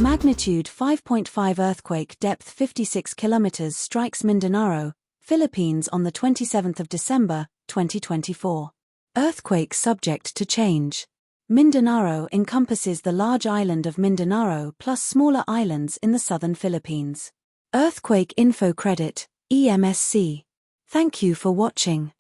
Magnitude 5.5 earthquake, depth 56 kilometers, strikes Mindanao, Philippines on the 27th of December, 2024. Earthquake subject to change. Mindanao encompasses the large island of Mindanao plus smaller islands in the southern Philippines. Earthquake Info Credit, EMSC. Thank you for watching.